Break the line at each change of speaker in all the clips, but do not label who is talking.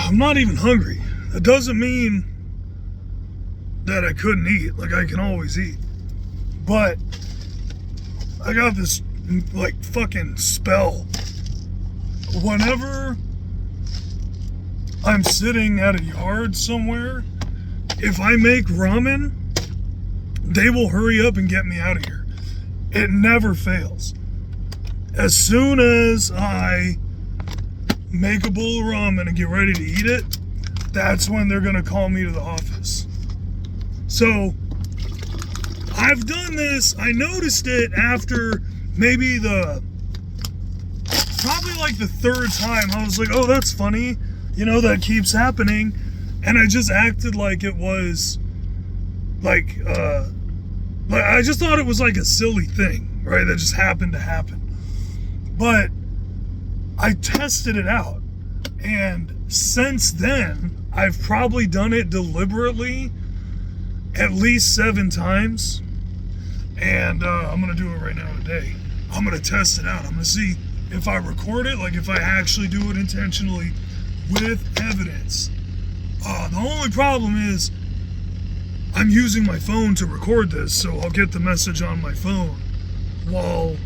I'm not even hungry. That doesn't mean that I couldn't eat. Like, I can always eat. But I got this, like, fucking spell. Whenever I'm sitting at a yard somewhere, if I make ramen, they will hurry up and get me out of here. It never fails. As soon as I make a bowl of ramen and get ready to eat it, that's when they're gonna call me to the office. So I've done this. I noticed it after maybe probably like the third time. I was like, oh, that's funny. You know, that keeps happening. And I just acted like it was like I just thought it was like a silly thing, right? That just happened to happen. But I tested it out. And since then, I've probably done it deliberately at least 7 times. And I'm going to do it right now today. I'm going to test it out. I'm going to see if I record it, like if I actually do it intentionally with evidence. The only problem is I'm using my phone to record this, so I'll get the message on my phone while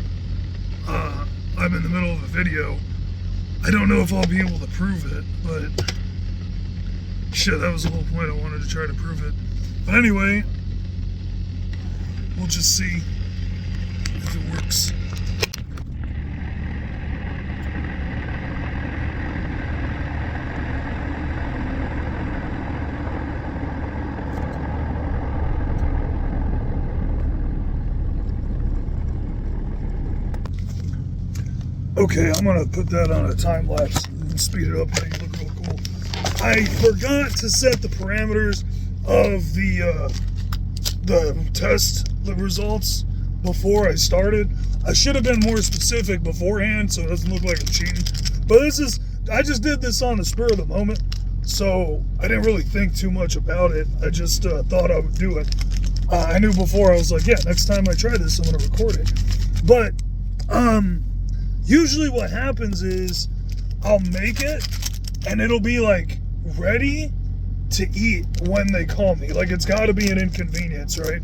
I'm in the middle of a video. I don't know if I'll be able to prove it, but shit, that was the whole point. I wanted to try to prove it. But anyway, we'll just see if it works. Okay, I'm gonna put that on a time lapse and speed it up and make it look real cool. I forgot to set the parameters of the test, the results before I started. I should have been more specific beforehand so it doesn't look like I'm cheating. But I just did this on the spur of the moment, so I didn't really think too much about it. I just thought I would do it. I knew before, I was like, yeah, next time I try this, I'm gonna record it. But usually what happens is I'll make it and it'll be like ready to eat when they call me. Like, it's got to be an inconvenience, right?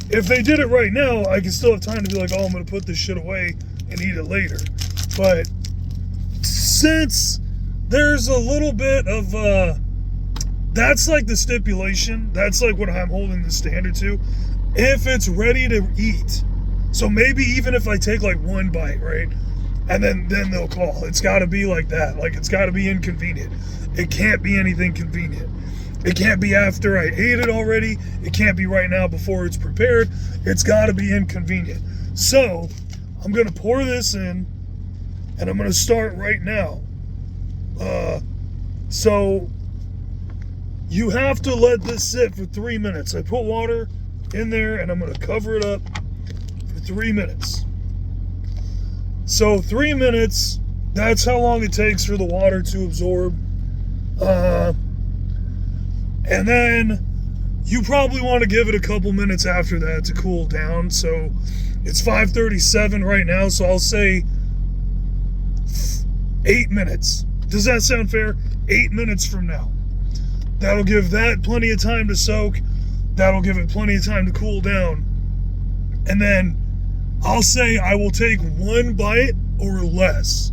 If they did it right now, I can still have time to be like, oh, I'm going to put this shit away and eat it later. But since there's a little bit of that's like the stipulation, that's like what I'm holding the standard to. If it's ready to eat, so maybe even if I take like one bite, right, and then they'll call. It's got to be like that. Like, it's got to be inconvenient. It can't be anything convenient. It can't be after I ate it already. It can't be right now before it's prepared. It's got to be inconvenient. So I'm going to pour this in, and I'm going to start right now. So you have to let this sit for 3 minutes. I put water in there, and I'm going to cover it up for 3 minutes. So 3 minutes, that's how long it takes for the water to absorb. And then you probably want to give it a couple minutes after that to cool down. So it's 5:37 right now, so I'll say 8 minutes. Does that sound fair? 8 minutes from now. That'll give that plenty of time to soak. That'll give it plenty of time to cool down. And then I'll say I will take one bite or less,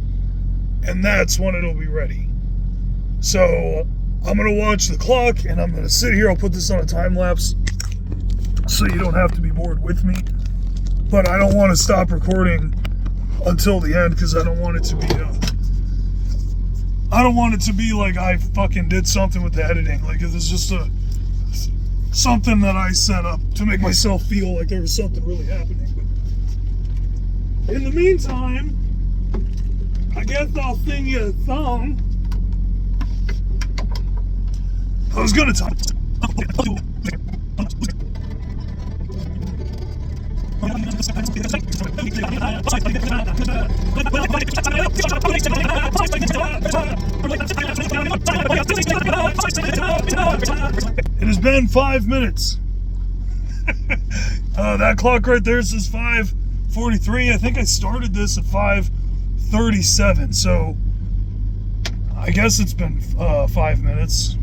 and that's when it'll be ready. So I'm going to watch the clock, and I'm going to sit here. I'll put this on a time lapse so you don't have to be bored with me. But I don't want to stop recording until the end because I don't want it to be like I fucking did something with the editing. Like, if it's just something that I set up to make myself feel like there was something really happening. But in the meantime, I guess I'll sing you a song. I was gonna talk. It has been 5 minutes. That clock right there says 5:43. I think I started this at 5:37. So I guess it's been 5 minutes.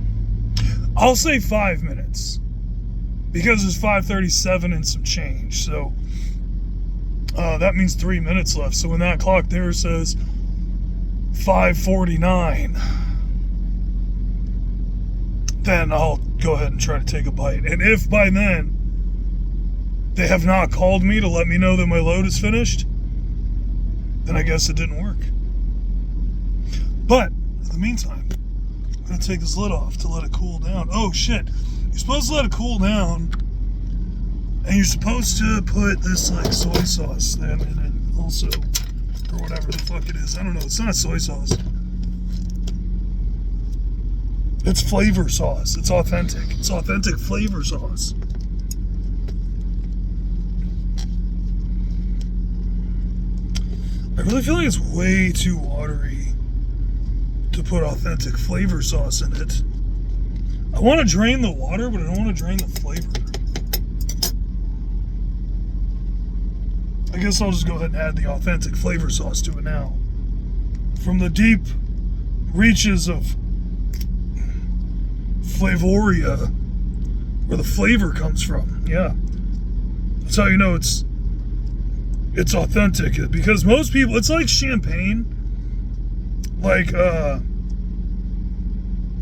I'll say 5 minutes because it's 5:37 and some change. So that means 3 minutes left. So when that clock there says 5:49, then I'll go ahead and try to take a bite. And if by then they have not called me to let me know that my load is finished, then I guess it didn't work. But in the meantime, I'm gonna take this lid off to let it cool down. Oh shit, you're supposed to let it cool down, and you're supposed to put this like soy sauce then in it also, or whatever the fuck it is. I don't know, it's not soy sauce. It's flavor sauce. It's authentic. It's authentic flavor sauce. I really feel like it's way too watery to put authentic flavor sauce in it. I want to drain the water, but I don't want to drain the flavor. I guess I'll just go ahead and add the authentic flavor sauce to it now. From the deep reaches of Flavoria, where the flavor comes from. Yeah. That's how you know it's authentic, because most people, it's like champagne, like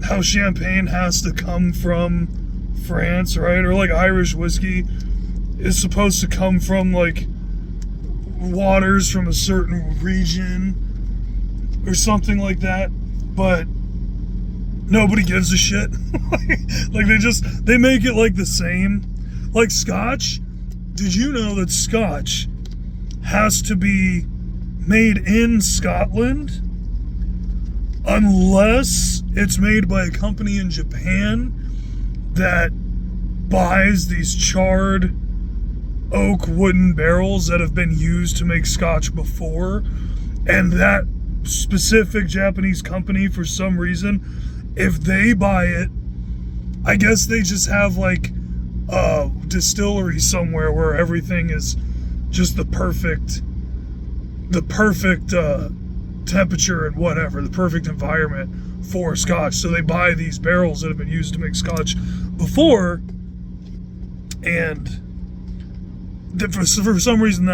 how champagne has to come from France, right? Or like Irish whiskey is supposed to come from like waters from a certain region or something like that, but nobody gives a shit. Like they make it like the same. Like Scotch, did you know that Scotch has to be made in Scotland unless it's made by a company in Japan that buys these charred oak wooden barrels that have been used to make Scotch before, and that specific Japanese company, for some reason, if they buy it, I guess they just have like a distillery somewhere where everything is just the perfect temperature and whatever, the perfect environment for Scotch. So they buy these barrels that have been used to make Scotch before, and for some reason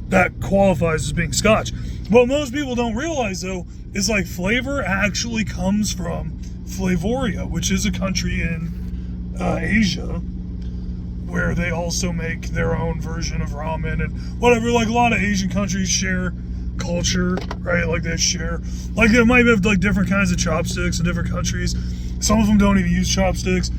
that qualifies as being Scotch. What most people don't realize though is like flavor actually comes from Flavoria, which is a country in Asia where they also make their own version of ramen and whatever. Like a lot of Asian countries share culture, right? Like they share, like they might have like different kinds of chopsticks in different countries. Some of them don't even use chopsticks,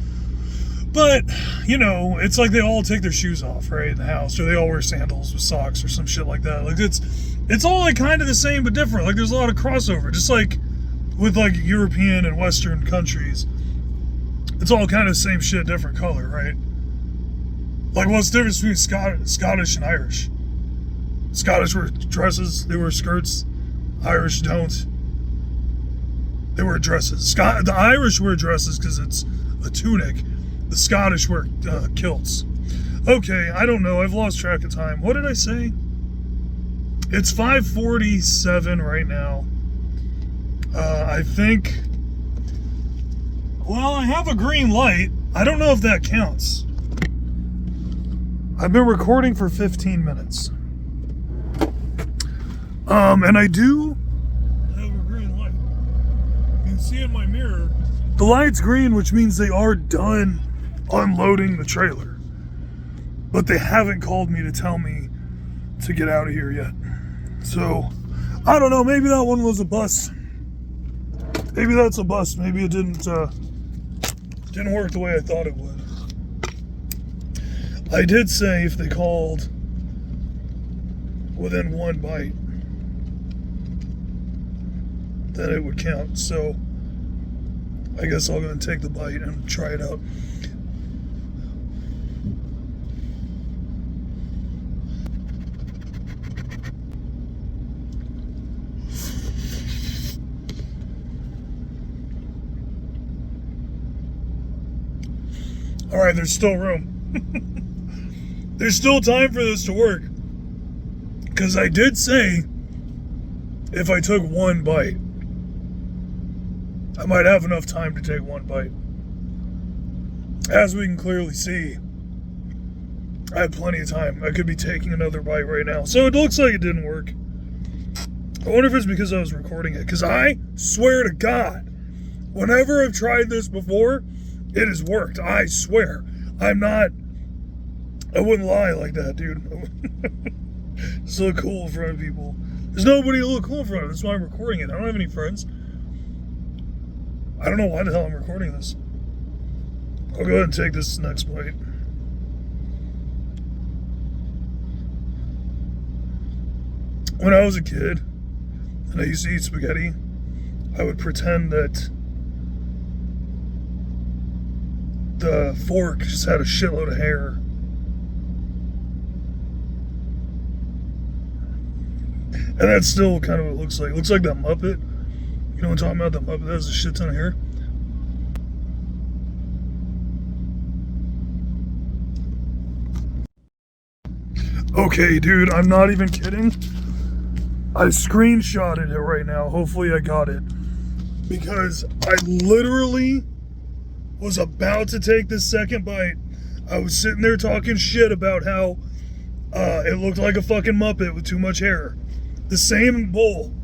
but you know, it's like they all take their shoes off, right, in the house, or they all wear sandals with socks or some shit like that. Like it's all like kind of the same but different. Like there's a lot of crossover, just like with like European and Western countries. It's all kind of the same shit, different color, right? Like, what's the difference between Scottish and Irish? Scottish wear dresses, they wear skirts. Irish don't. They wear dresses. The Irish wear dresses because it's a tunic. The Scottish wear kilts. Okay, I don't know. I've lost track of time. What did I say? It's 5:47 right now. I think... Well, I have a green light. I don't know if that counts. I've been recording for 15 minutes. And I do have a green light. You can see in my mirror, the light's green, which means they are done unloading the trailer. But they haven't called me to tell me to get out of here yet. So, I don't know, maybe that one was a bust. Maybe that's a bust. Maybe it didn't work the way I thought it would. I did say if they called within one bite, that it would count. So I guess I'll go and take the bite and try it out. All right, there's still room. There's still time for this to work. Because I did say if I took one bite, I might have enough time to take one bite. As we can clearly see, I had plenty of time. I could be taking another bite right now. So it looks like it didn't work. I wonder if it's because I was recording it. Because I swear to God, whenever I've tried this before, it has worked. I swear. I wouldn't lie like that, dude. Just look cool in front of people. There's nobody to look cool in front of. That's why I'm recording it. I don't have any friends. I don't know why the hell I'm recording this. I'll go ahead and take this next bite. When I was a kid and I used to eat spaghetti, I would pretend that the fork just had a shitload of hair. And that's still kind of what it looks like. It looks like that Muppet. You know what I'm talking about? That Muppet that has a shit ton of hair. Okay, dude, I'm not even kidding. I screenshotted it right now. Hopefully I got it. Because I literally was about to take this second bite. I was sitting there talking shit about how it looked like a fucking Muppet with too much hair. The same bowl,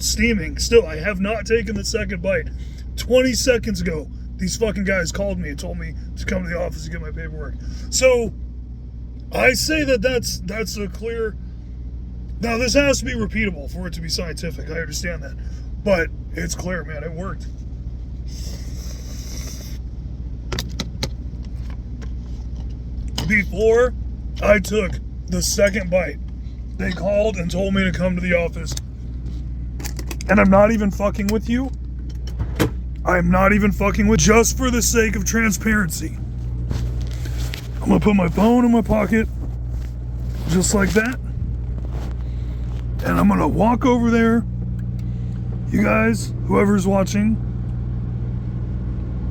steaming. Still, I have not taken the second bite. 20 seconds ago, these fucking guys called me and told me to come to the office to get my paperwork. So, I say that that's a clear... Now, this has to be repeatable for it to be scientific. I understand that. But it's clear, man. It worked. Before I took the second bite, they called and told me to come to the office. And I'm not even fucking with you. I'm not even fucking with, just for the sake of transparency. I'm gonna put my phone in my pocket, just like that. And I'm gonna walk over there. You guys, whoever's watching,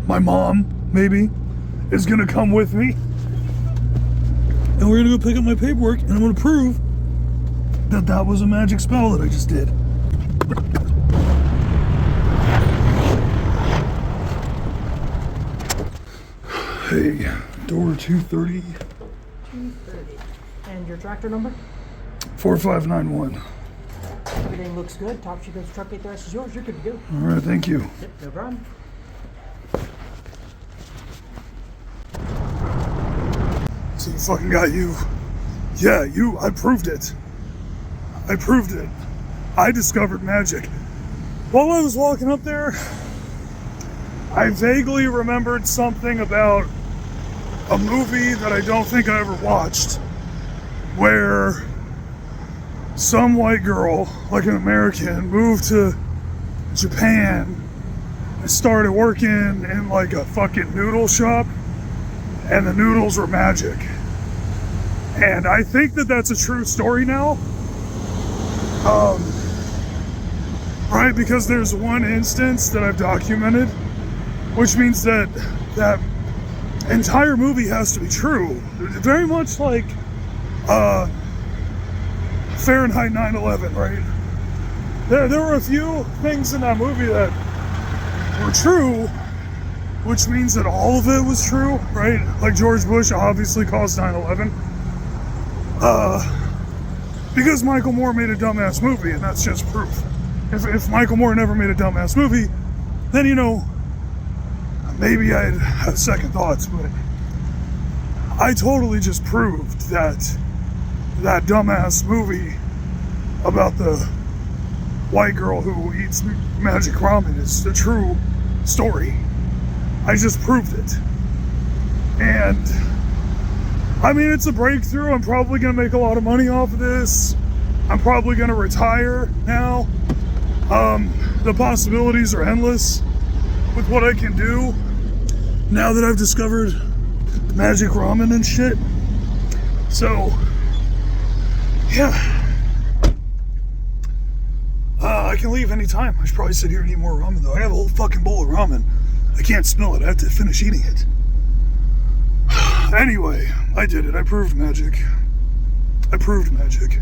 my mom, maybe, is gonna come with me. And we're gonna go pick up my paperwork, and I'm gonna prove that that was a magic spell that I just did. Hey, door 230.
230. And your tractor number?
4591.
Everything looks good. Top sheet goes truck gate, the rest is yours. You're good to go.
All right, thank you.
Yep, no problem.
So you fucking got you. Yeah, you. I proved it. I proved it. I discovered magic. While I was walking up there, I vaguely remembered something about a movie that I don't think I ever watched, where some white girl, like an American, moved to Japan and started working in like a fucking noodle shop, and the noodles were magic. And I think that that's a true story now. Right, because there's one instance that I've documented, which means that that entire movie has to be true. Very much like Fahrenheit 9/11, right? There were a few things in that movie that were true, which means that all of it was true, right? Like George Bush obviously caused 9/11. Because Michael Moore made a dumbass movie, and that's just proof. If Michael Moore never made a dumbass movie, then, you know, maybe I'd have second thoughts, but I totally just proved that that dumbass movie about the white girl who eats magic ramen is a true story. I just proved it. And I mean, it's a breakthrough. I'm probably gonna make a lot of money off of this. I'm probably gonna retire now. The possibilities are endless with what I can do now that I've discovered magic ramen and shit. So, yeah. I can leave anytime. I should probably sit here and eat more ramen though. I have a whole fucking bowl of ramen. I can't smell it. I have to finish eating it. Anyway, I did it. I proved magic. I proved magic.